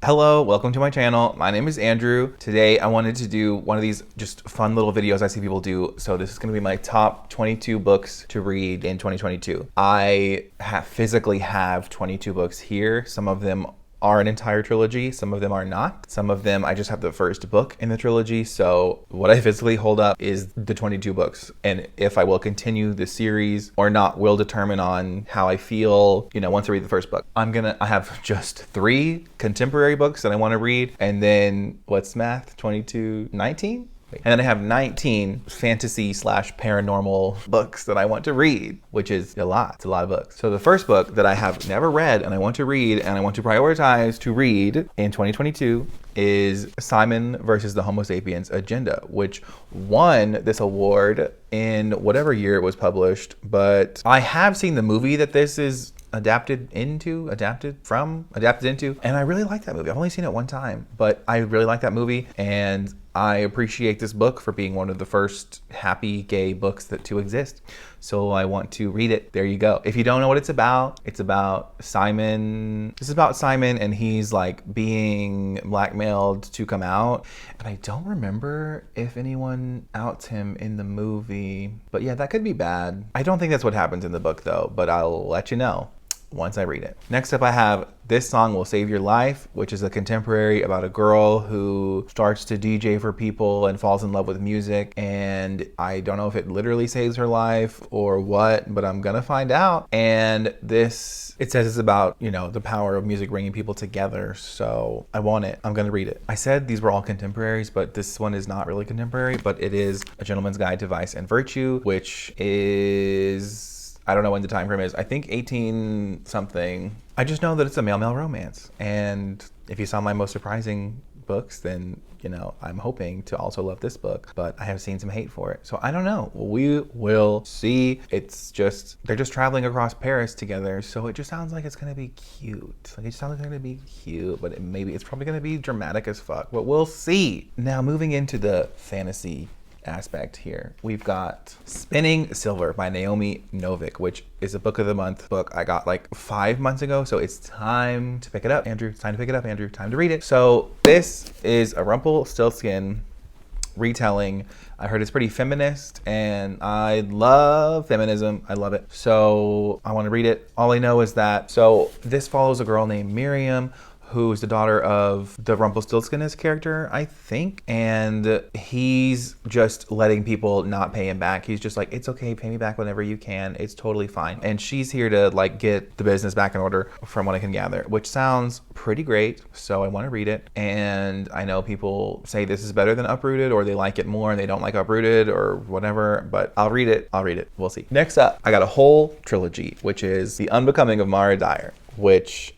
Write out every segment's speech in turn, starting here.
Hello, welcome to my channel. My name is Andrew. Today I wanted to do one of these just fun little videos I see people do. So this is going to be my top 22 books to read in 2022. I physically have 22 books here. Some of them are an entire trilogy, some of them are not. Some of them I just have the first book in the trilogy. So what I physically hold up is the 22 books. And if I will continue the series or not will determine on how I feel, once I read the first book. I have just 3 contemporary books that I want to read. And then what's math? 22, 19? And then I have 19 fantasy / paranormal books that I want to read, which is a lot. It's a lot of books. So the first book that I have never read and I want to read and I want to prioritize to read in 2022 is Simon versus the Homo Sapiens Agenda, which won this award in whatever year it was published. But I have seen the movie that this is adapted into, and I really like that movie. I've only seen it one time, but I really like that movie, and I appreciate this book for being one of the first happy gay books to exist. So I want to read it. There you go. If you don't know what it's about Simon. This is about Simon, and he's like being blackmailed to come out. And I don't remember if anyone outs him in the movie, but yeah, that could be bad. I don't think that's what happens in the book though, but I'll let you know once I read it. Next up I have This Song Will Save Your Life, which is a contemporary about a girl who starts to DJ for people and falls in love with music. And I don't know if it literally saves her life or what, but I'm gonna find out. And it says it's about, the power of music bringing people together. So I want it. I'm gonna read it. I said these were all contemporaries, but this one is not really contemporary, but it is A Gentleman's Guide to Vice and Virtue, which is, I don't know when the time frame is. I think 18 something. I just know that it's a male-male romance. And if you saw my most surprising books, then, I'm hoping to also love this book, but I have seen some hate for it. So I don't know. We will see. They're just traveling across Paris together. So it just sounds like it's going to be cute. But it's probably going to be dramatic as fuck, but we'll see. Now moving into the fantasy aspect here, we've got Spinning Silver by Naomi Novik, which is a book of the month book I got like 5 months ago. So it's time to pick it up, Andrew. It's time to pick it up, Andrew. Time to read it. So this is a Rumpelstiltskin retelling. I heard it's pretty feminist and I love feminism. I love it. So I want to read it. All I know is that, so this follows a girl named Miriam, who's the daughter of the Rumpelstiltskin's character, I think. And he's just letting people not pay him back. He's just like, it's okay, pay me back whenever you can. It's totally fine. And she's here to get the business back in order from what I can gather, which sounds pretty great. So I want to read it. And I know people say this is better than Uprooted, or they like it more and they don't like Uprooted or whatever, but I'll read it. We'll see. Next up, I got a whole trilogy, which is The Unbecoming of Mara Dyer, which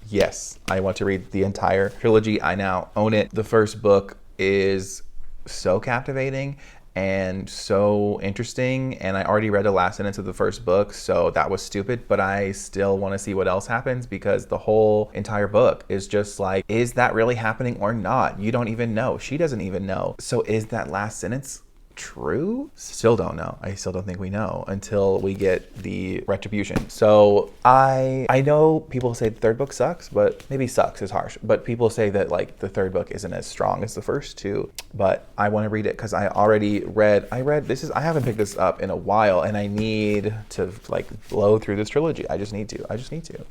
Yes, I want to read the entire trilogy. I now own it. The first book is so captivating and so interesting, and I already read the last sentence of the first book, so that was stupid, but I still want to see what else happens, because the whole entire book is just like, is that really happening or not? You don't even know. She doesn't even know. So is that last sentence true? Still don't know. I still don't think we know until we get the retribution. So I know people say the third book sucks, but maybe sucks is harsh, but people say that the third book isn't as strong as the first 2, but I want to read it because I haven't picked this up in a while, and I need to blow through this trilogy. I just need to.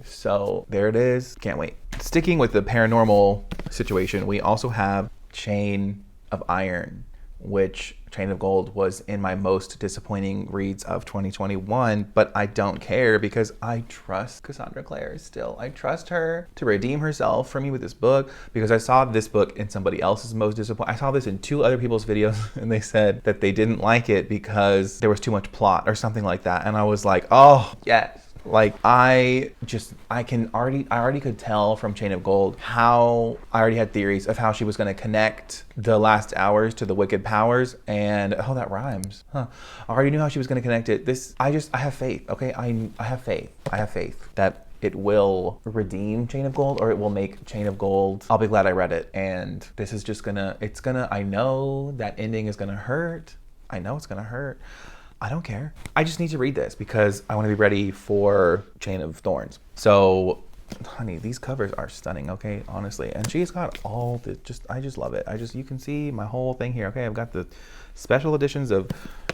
So there it is. Can't wait. Sticking with the paranormal situation, we also have Chain of Iron, which Chain of Gold was in my most disappointing reads of 2021, but I don't care because I trust Cassandra Clare still. I trust her to redeem herself for me with this book, because I saw this book in somebody else's most disappointing. I saw this in 2 other people's videos and they said that they didn't like it because there was too much plot or something like that. And I was like, oh, yes. I already could tell from Chain of Gold how I already had theories of how she was going to connect the last hours to the wicked powers, and that rhymes. I already knew how she was going to connect it. I have faith. Okay, I have faith. That it will redeem Chain of Gold, or it will make Chain of Gold. I'll be glad I read it. And this is just I know that ending is gonna hurt. I know it's gonna hurt. I don't care. I just need to read this because I want to be ready for Chain of Thorns. So honey, these covers are stunning, okay, honestly. And she's got all the, I just love it. You can see my whole thing here, okay? I've got the special editions of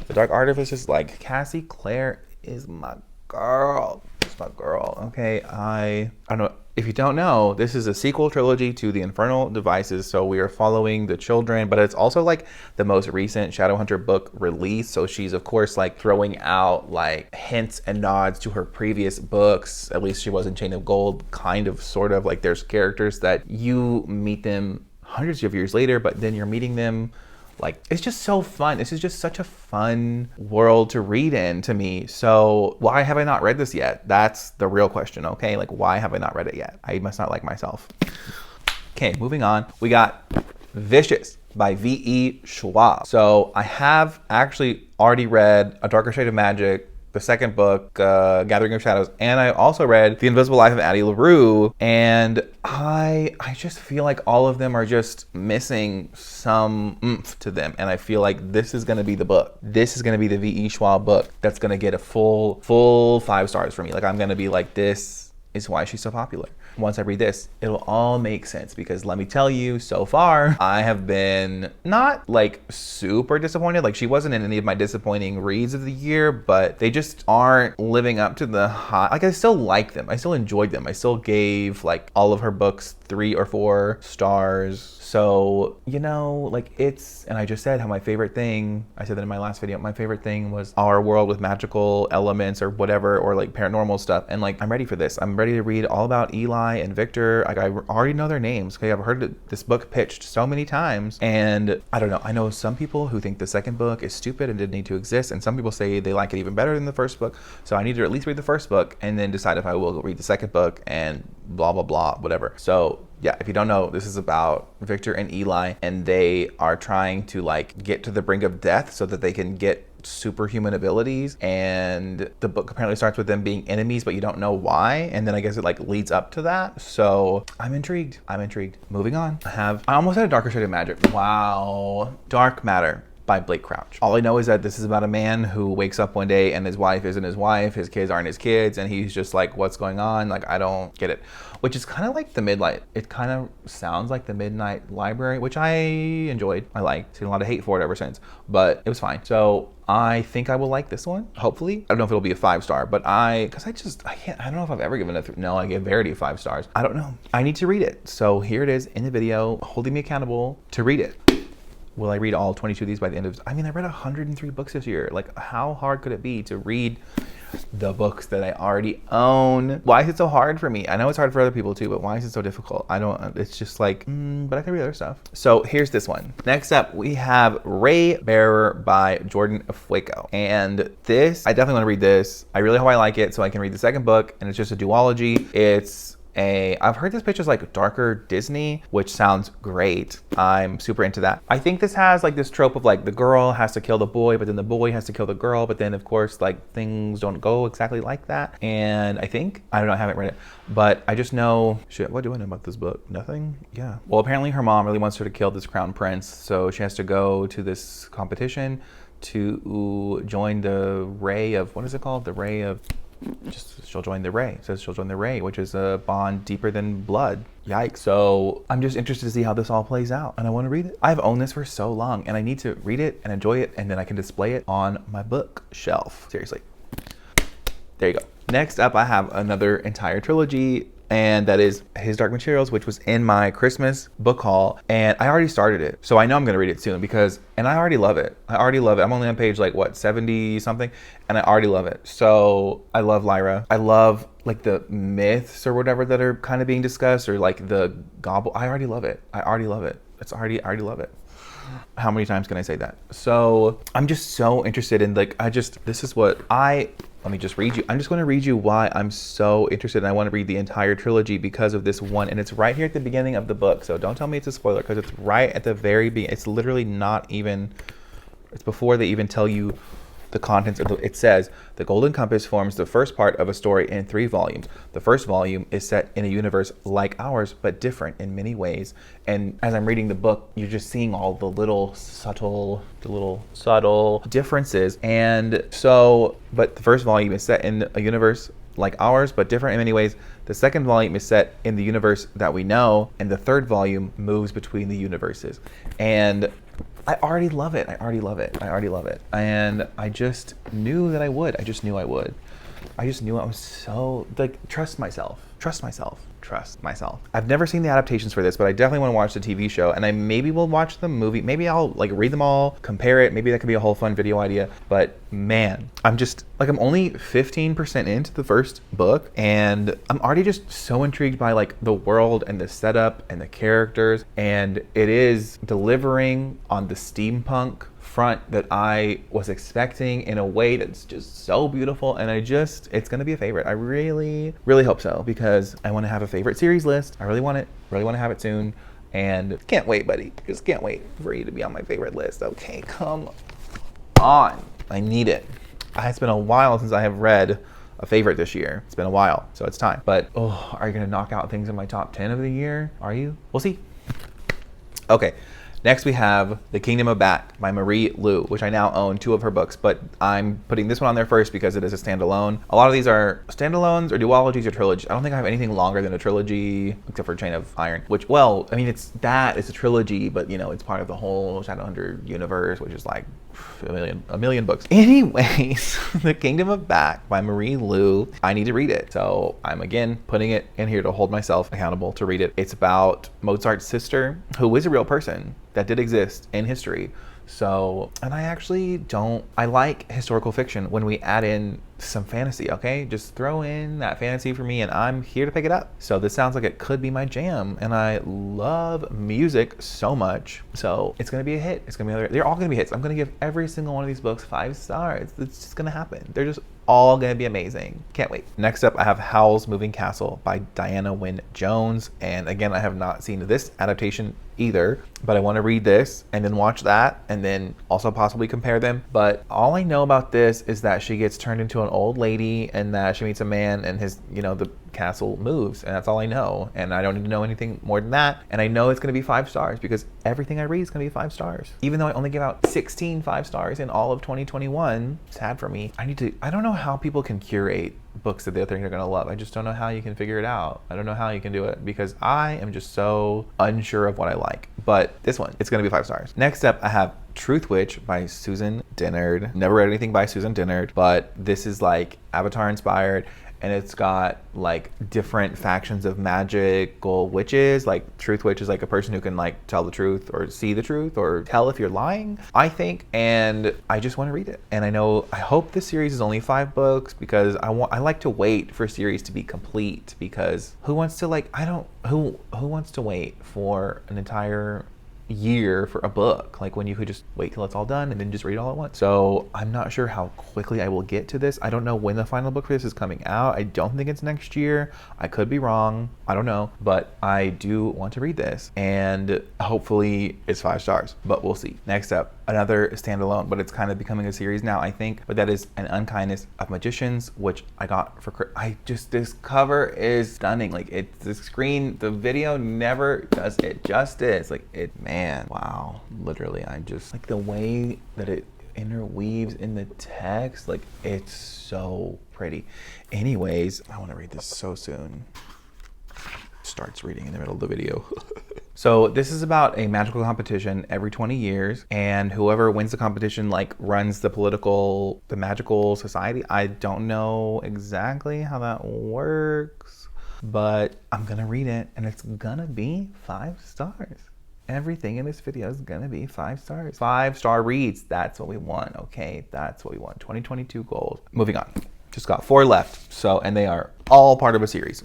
the Dark Artifices. Like, Cassie Clare is my girl. She's my girl, okay? I don't know. If you don't know, this is a sequel trilogy to the Infernal Devices, so we are following the children, but it's also like the most recent Shadowhunter book release, so she's of course like throwing out like hints and nods to her previous books. At least she was in Chain of Gold, kind of, sort of. Like, there's characters that you meet them hundreds of years later, but then you're meeting them. Like, it's just so fun. This is just such a fun world to read in to me. So why have I not read this yet? That's the real question, okay? Like, why have I not read it yet? I must not like myself. Okay, moving on. We got Vicious by V.E. Schwab. So I have actually already read A Darker Shade of Magic, the second book, Gathering of Shadows, and I also read The Invisible Life of Addie LaRue, and I just feel like all of them are just missing some oomph to them, and I feel like this is gonna be the book. This is gonna be the V.E. Schwab book that's gonna get a full 5 stars for me. Like, I'm gonna be like, this is why she's so popular. Once I read this, it'll all make sense, because let me tell you, so far, I have been not like super disappointed. Like, she wasn't in any of my disappointing reads of the year, but they just aren't living up to the high. Like, I still like them. I still enjoyed them. I still gave like all of her books 3 or 4 stars. So, you know, like, it's, and I just said how my favorite thing, I said that in my last video, my favorite thing was our world with magical elements or whatever, or like paranormal stuff. And like, I'm ready for this. I'm ready to read all about Eli and Victor. Like, I already know their names. Okay, I've heard this book pitched so many times, and I don't know. I know some people who think the second book is stupid and didn't need to exist, and some people say they like it even better than the first book. So I need to at least read the first book and then decide if I will read the second book and blah, blah, blah, whatever. So yeah, if you don't know, this is about Victor and Eli, and they are trying to like get to the brink of death so that they can get superhuman abilities. And the book apparently starts with them being enemies, but you don't know why. And then I guess it like leads up to that. So I'm intrigued. I'm intrigued. Moving on. I almost had A Darker Shade of Magic. Wow. Dark Matter by Blake Crouch. All I know is that this is about a man who wakes up one day and his wife isn't his wife, his kids aren't his kids, and he's just like, what's going on? Like, I don't get it. Which is kind of like the Midnight. It kind of sounds like the Midnight Library, which I enjoyed. I liked. Seen a lot of hate for it ever since, but it was fine. So I think I will like this one, hopefully. I don't know if it'll be a 5-star, but I don't know if I've ever given it, no, I gave Verity 5 stars. I don't know. I need to read it. So here it is in the video, holding me accountable to read it. Will I read all 22 of these by the end of, I mean, I read 103 books this year. Like, how hard could it be to read the books that I already own? Why is it so hard for me? I know it's hard for other people too, but why is it so difficult? I don't, it's just like, but I can read other stuff. So here's this one. Next up, we have Raybearer by Jordan Fueco. And this, I definitely want to read this. I really hope I like it so I can read the second book, and it's just a duology. I've heard this pitch is like darker Disney, which sounds great. I'm super into that. I think this has like this trope of like the girl has to kill the boy, but then the boy has to kill the girl, but then of course like things don't go exactly like that. And I don't know, I haven't read it, but I just know, shit, what do I know about this book? Nothing? Yeah. Well, apparently her mom really wants her to kill this crown prince, so she has to go to this competition to join the ray of, what is it called? The ray of, she'll join the Ray. It says she'll join the Ray, which is a bond deeper than blood. Yikes. So I'm just interested to see how this all plays out, and I want to read it. I've owned this for so long, and I need to read it and enjoy it, and then I can display it on my bookshelf. Seriously. There you go. Next up, I have another entire trilogy, and that is His Dark Materials, which was in my Christmas book haul, and I already started it. So I know I'm gonna read it soon and I already love it. I already love it. I'm only on page like, what, 70 something, and I already love it. So I love Lyra. I love like the myths or whatever that are kind of being discussed, or like the gobble. I already love it. I already love it. I already love it. How many times can I say that? So I'm just so interested in like, let me just read you. I'm just going to read you why I'm so interested, and I want to read the entire trilogy because of this one. And it's right here at the beginning of the book. So don't tell me it's a spoiler, because it's right at the very beginning. It's literally not even, it's before they even tell you the contents of it says, the Golden Compass forms the first part of a story in 3 volumes. The first volume is set in a universe like ours, but different in many ways. And as I'm reading the book, you're just seeing all the little subtle differences. And so, but the first volume is set in a universe like ours, but different in many ways. The second volume is set in the universe that we know, and the third volume moves between the universes. And I already love it. I already love it. And I just knew that I would. I just knew I would. I just knew I was so, like, trust myself. I've never seen the adaptations for this, but I definitely want to watch the TV show, and I maybe will watch the movie. Maybe I'll like read them all, compare it. Maybe that could be a whole fun video idea. But man, I'm just like, I'm only 15% into the first book, and I'm already just so intrigued by like the world and the setup and the characters, and it is delivering on the steampunk front that I was expecting in a way that's just so beautiful, and it's gonna be a favorite. I really hope so, because I want to have a favorite series list. I really want to have it soon, and can't wait, buddy. Just can't wait for you to be on my favorite list. Okay, come on. I need it. It's been a while since I have read a favorite this year. It's been a while, so it's time. But are you gonna knock out things in my top 10 of the year? Are you? We'll see. Okay. Next, we have The Kingdom of Back by Marie Lu, which I now own 2 of her books, but I'm putting this one on there first because it is a standalone. A lot of these are standalones or duologies or trilogies. I don't think I have anything longer than a trilogy, except for Chain of Iron, which, well, I mean, it's a trilogy, but, you know, it's part of the whole Shadowhunter universe, which is like a million books. Anyways, The Kingdom of Back by Marie Lu. I need to read it, so I'm again putting it in here to hold myself accountable to read it. It's about Mozart's sister, who is a real person that did exist in history. So, and I like historical fiction when we add in some fantasy, okay? Just throw in that fantasy for me and I'm here to pick it up. So this sounds like it could be my jam, and I love music so much. So it's gonna be a hit. They're all gonna be hits. I'm gonna give every single one of these books 5 stars. It's just gonna happen. They're just all gonna be amazing. Can't wait. Next up, I have Howl's Moving Castle by Diana Wynne Jones. And again, I have not seen this adaptation either, but I want to read this and then watch that and then also possibly compare them. But all I know about this is that she gets turned into an old lady and that she meets a man and his, the castle moves, and that's all I know. And I don't need to know anything more than that. And I know it's going to be 5 stars because everything I read is going to be 5 stars. Even though I only give out 16 5 stars in all of 2021, sad for me. I don't know how people can curate books that they think they're going to love. I just don't know how you can figure it out. I don't know how you can do it because I am just so unsure of what I like. But this one, it's going to be 5 stars. Next up, I have Truthwitch by Susan Dennard. Never read anything by Susan Dennard, but this is like Avatar inspired. And it's got like different factions of magical witches. Like Truthwitch is like a person who can like tell the truth or see the truth or tell if you're lying, I think. And I just want to read it. And I hope this series is only 5 books because I like to wait for a series to be complete, because who wants to who wants to wait for an entire year for a book, like when you could just wait till it's all done and then just read it all at once. So I'm not sure how quickly I will get to this. I don't know when the final book for this is coming out. I don't think it's next year. I could be wrong. I don't know, but I do want to read this, and hopefully it's 5 stars, but we'll see. Next up, another standalone, but it's kind of becoming a series now, I think, but that is An Unkindness of Magicians, which I got for this cover is stunning. Like the video never does it justice. Man, wow. Literally, I just like the way that it interweaves in the text. Like, it's so pretty. Anyways, I want to read this so soon. Starts reading in the middle of the video. So this is about a magical competition every 20 years, and whoever wins the competition like runs the magical society. I don't know exactly how that works, but I'm gonna read it and it's gonna be 5 stars. Everything in this video is gonna be 5 stars. 5-star reads, that's what we want, okay? That's what we want, 2022 goals. Moving on, just got 4 left, and they are all part of a series,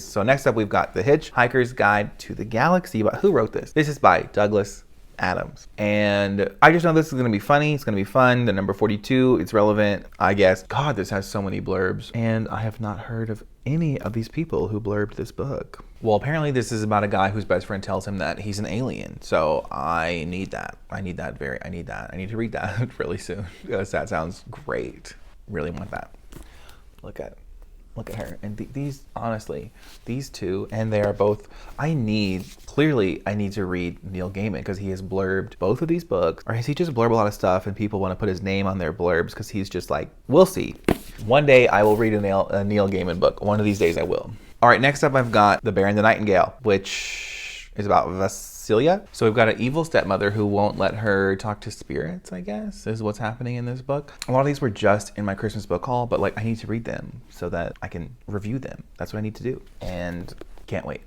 so next up we've got The Hitchhiker's Guide to the Galaxy. But who wrote this? This is by Douglas Adams, and I just know this is going to be funny. It's going to be fun. The number 42, it's relevant, I guess. God, this has so many blurbs, and I have not heard of any of these people who blurbed this book. Well, apparently this is about a guy whose best friend tells him that he's an alien, so I need that. I need to read that really soon because that sounds great. Really want that. Look at her. And these two, and they are both, I need to read Neil Gaiman because he has blurbed both of these books. Or has he just blurbed a lot of stuff and people want to put his name on their blurbs because he's just like, we'll see. One day I will read a Neil Gaiman book. One of these days I will. All right, next up I've got The Bear and the Nightingale, which is about Vasilia. So we've got an evil stepmother who won't let her talk to spirits, I guess, is what's happening in this book. A lot of these were just in my Christmas book haul, but like I need to read them so that I can review them. That's what I need to do. And can't wait.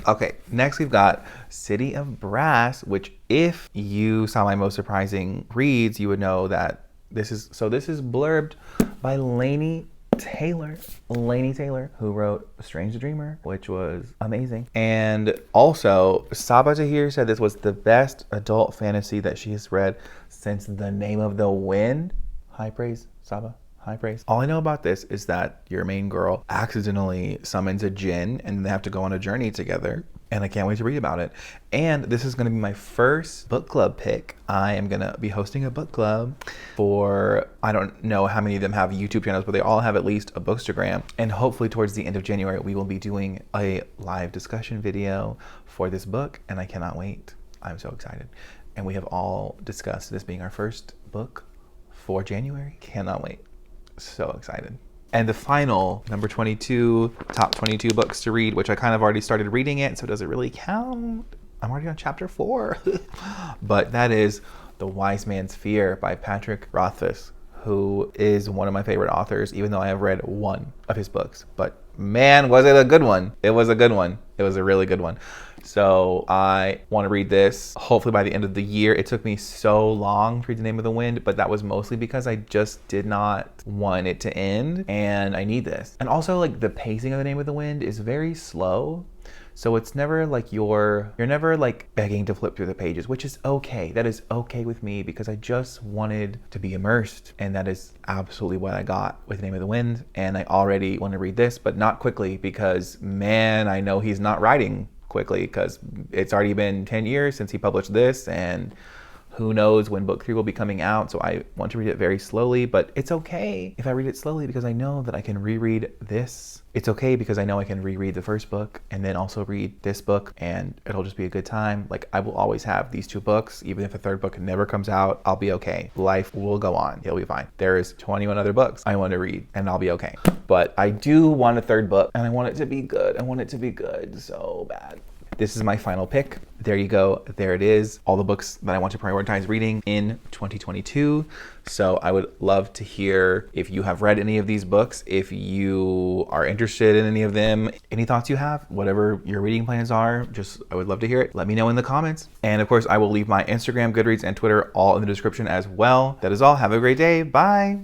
Okay, next we've got City of Brass, which if you saw my most surprising reads, you would know that this is blurbed by Lainey Taylor, who wrote Strange the Dreamer, which was amazing. And also, Saba Tahir said this was the best adult fantasy that she has read since The Name of the Wind. High praise, Saba. High praise. All I know about this is that your main girl accidentally summons a djinn and they have to go on a journey together. And I can't wait to read about it. And this is going to be my first book club pick. I am going to be hosting a book club for, I don't know how many of them have YouTube channels, but they all have at least a Bookstagram. And hopefully towards the end of January, we will be doing a live discussion video for this book. And I cannot wait. I'm so excited. And we have all discussed this being our first book for January. Cannot wait. So excited. And the final, number 22, top 22 books to read, which I kind of already started reading it, so does it really count? I'm already on chapter 4. But that is The Wise Man's Fear by Patrick Rothfuss, who is one of my favorite authors, even though I have read one of his books. But man, was it a good one. It was a good one. It was a really good one. So I want to read this hopefully by the end of the year. It took me so long to read The Name of the Wind, but that was mostly because I just did not want it to end, and I need this. And also, like, the pacing of The Name of the Wind is very slow. So it's never like you're never like begging to flip through the pages, which is okay. That is okay with me because I just wanted to be immersed, and that is absolutely what I got with The Name of the Wind. And I already want to read this, but not quickly because, man, I know he's not writing quickly because it's already been 10 years since he published this, and who knows when book 3 will be coming out. So I want to read it very slowly, but it's okay if I read it slowly because I know that I can reread this. It's okay because I know I can reread the first book and then also read this book, and it'll just be a good time. Like, I will always have these 2 books. Even if a 3rd book never comes out, I'll be okay. Life will go on. It'll be fine. There is 21 other books I want to read, and I'll be okay. But I do want a 3rd book, and I want it to be good. I want it to be good so bad. This is my final pick. There you go. There it is. All the books that I want to prioritize reading in 2022. So I would love to hear if you have read any of these books, if you are interested in any of them, any thoughts you have, whatever your reading plans are, I would love to hear it. Let me know in the comments. And of course, I will leave my Instagram, Goodreads, and Twitter all in the description as well. That is all. Have a great day. Bye.